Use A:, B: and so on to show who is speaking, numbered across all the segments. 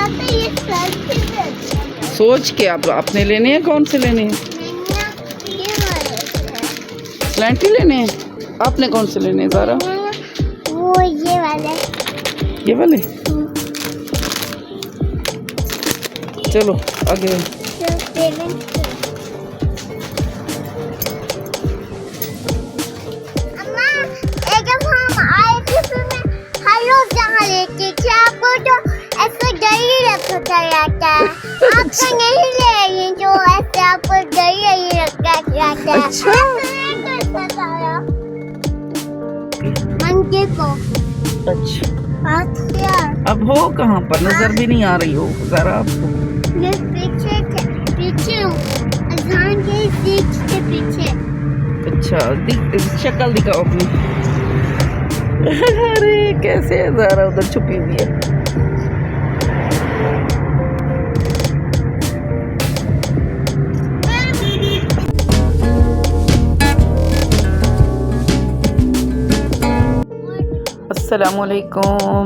A: पापा ये सर्च
B: सोच के आप आपने लेने हैं, कौन से लेने हैं?
A: ये वाले
B: स्लैंटी लेने हैं। आपने कौन से लेने हैं ज़ारा?
A: वो ये वाले
B: ये वाले। चलो आगे।
A: अम्मा एक जब हम आए थे फिर मैं हर रोज यहाँ लेती थी। आपको तो ऐसे डर ही लगता रहता है। आप तो नहीं ले रही जो ऐसे आपको डर ही लगता रहता है।
B: अच्छा।
A: मंदिर को
B: अच्छा
A: अच्छा
B: अब हो कहाँ पर? नजर भी नहीं आ रही हो ज़ारा आपको।
A: मैं पीछे हूँ अजान के सीट के पीछे।
B: अच्छा शक्ल दिखाओ अपनी। अरे कैसे है ज़ारा उधर छुपी हुई है। अस्सलामुअलैकुम,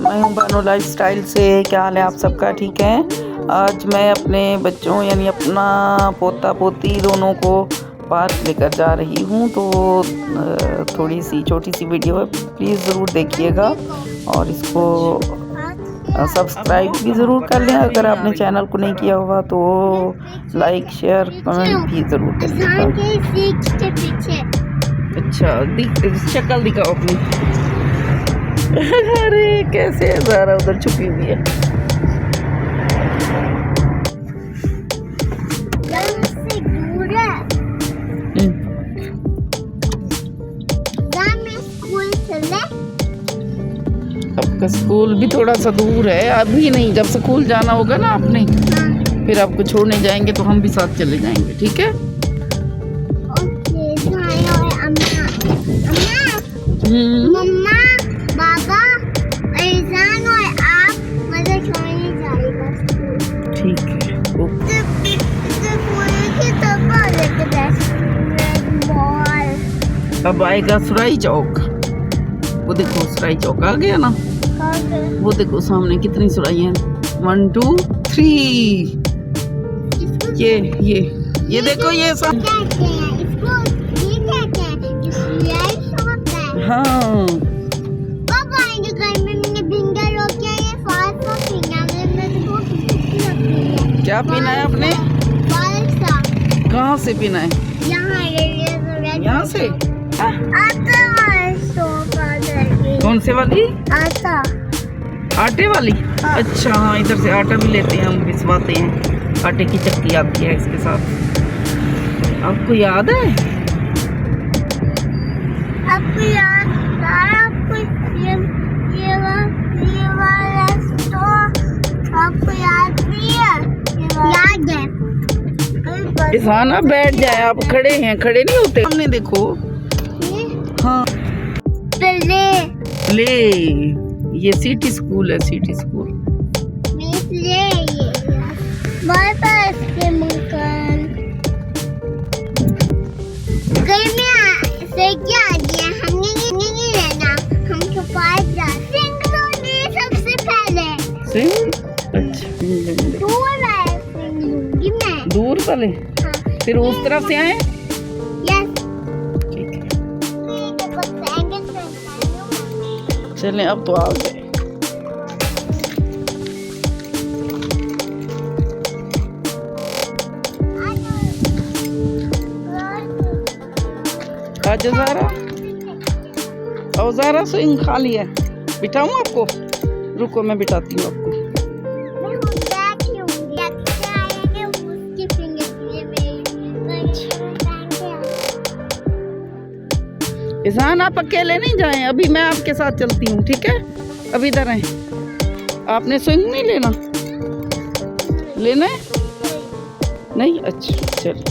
B: मैं हूँ बानो लाइफस्टाइल से। क्या हाल है आप सबका? ठीक है। आज मैं अपने बच्चों यानी अपना पोता पोती दोनों को पार्क लेकर जा रही हूँ। तो थोड़ी सी छोटी सी वीडियो है, प्लीज़ ज़रूर देखिएगा और इसको सब्सक्राइब भी ज़रूर कर लें अगर आपने चैनल को नहीं किया होगा तो। लाइक शेयर कमेंट भी ज़रूर करिएगा।
A: अजान के सीट के पीछे।
B: अच्छा शक्ल दिखाओ अपनी। अरे कैसे है ज़ारा उधर छुपी हुई है।
A: से दूर है। स्कूल चले।
B: आपका स्कूल भी थोड़ा सा दूर है। अभी नहीं, जब स्कूल जाना होगा ना आपने फिर आपको छोड़ने जाएंगे तो हम भी साथ चले जाएंगे, ठीक है?
A: ओके अम्मा मम्मा बाबा अजान और आप मुझे छोड़ने जाएगा स्कूल।
B: ठीक है ओके। अब आएगा सुराई चौक। वो देखो सुराई चौक आ गया ना। वो देखो सामने कितनी सुराई हैं। 1 2 3। ये देखो ये सब। हाँ क्या पीना है आपने? कहाँ से पीना है? यहाँ से। कौन से वाली? आटे वाली। अच्छा हाँ, इधर से आटा भी लेते हैं, हम भिजवाते हैं। आटे की चक्की आती है इसके साथ। आपको याद है?
A: आपको याद आपको याद नहीं है? याद है।
B: इसाना बैठ जाए, आप खड़े हैं, खड़े नहीं होते। हमने देखो हाँ ले ये सिटी स्कूल है, सिटी स्कूल।
A: सबसे पहले
B: दूर वाले फिर उस तरफ से आए। चलें अब तो आ गए। आज ज़ारा और ज़ारा स्विंग खा लिया। बिठाऊं आपको? रुको मैं बिठाती हूँ आपको। इसान आप अकेले नहीं जाएं, अभी मैं आपके साथ चलती हूँ, ठीक है? अभी इधर हैं। आपने स्विंग नहीं लेना? लेना है? नहीं? अच्छा चल।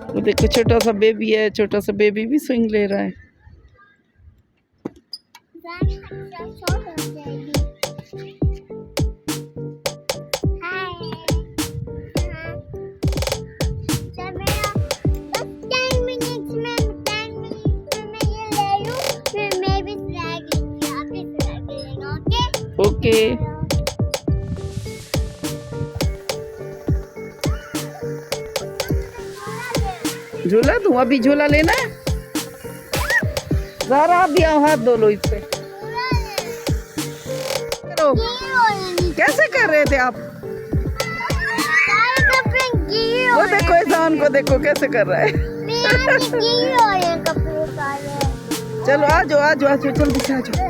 B: वो देखो छोटा सा बेबी है, छोटा सा बेबी भी स्विंग ले रहा है। ओके। झूला दूं? अभी झूला लेना है? ज़ारा आप भी आओ, हाथ धो लो इससे। करो। कैसे कर रहे थे आप? वो देखो इज़ान को, देखो कैसे कर रहा है। चलो आ जाओ, आ जाओ, आ जाओ, जल्दी से आ जाओ।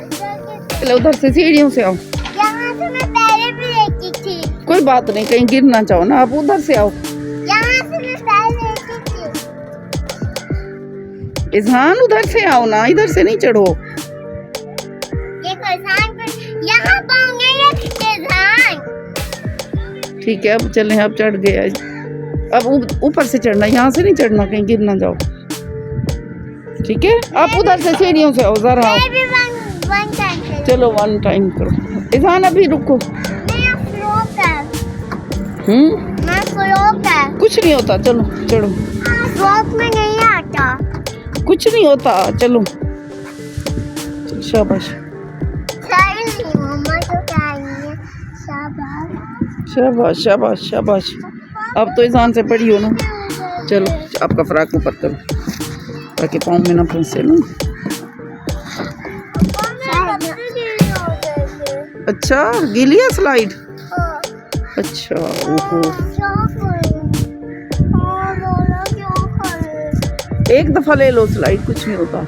B: चलो उधर से सीढ़ियों से आओ।
A: यहाँ से मैं पहले भी लेती थी।
B: कोई बात नहीं, कहीं गिर ना जाओ ना, आप उधर से आओ।
A: यहाँ से मैं पहले लेती थी।
B: इज़हान उधर से आओ ना, इधर से नहीं चढ़ो।
A: देखो इज़हान पर यहाँ पाँव नहीं रखते इज़हान।
B: ठीक है, अब चलें, अब चढ़ गए। अब ऊपर से चढ़ना, यहाँ से नहीं चढ़ना, कहीं गिर ना जाओ। ठीक है, आप उधर से सीढ़ियों से आओ, ज़रा आओ।
A: मैं भी वन टाइम करूँ।
B: चलो वन टाइम करो। इज़हान अभी रुको।
A: मैं फ्लोप है। मैं फ्लोप है।
B: कुछ नहीं होता, चलो चढ़ो।
A: फ्लोप में नहीं आता।
B: कुछ नहीं होता, चलो। शाबाश
A: सारी नहीं मम्मा तो कहेंगे शाबाश।
B: शाबाश शाबाश शाबाश। अब तो इज़हान से पढ़ी हो ना। चलो आपका फ्राक ऊपर करो ताकि पाँव में ना फंसे ना। अच्छा, गीली है स्लाइड? अच्छा, ओहो। एक दफ़ा ले लो स्लाइड, कुछ नहीं होता।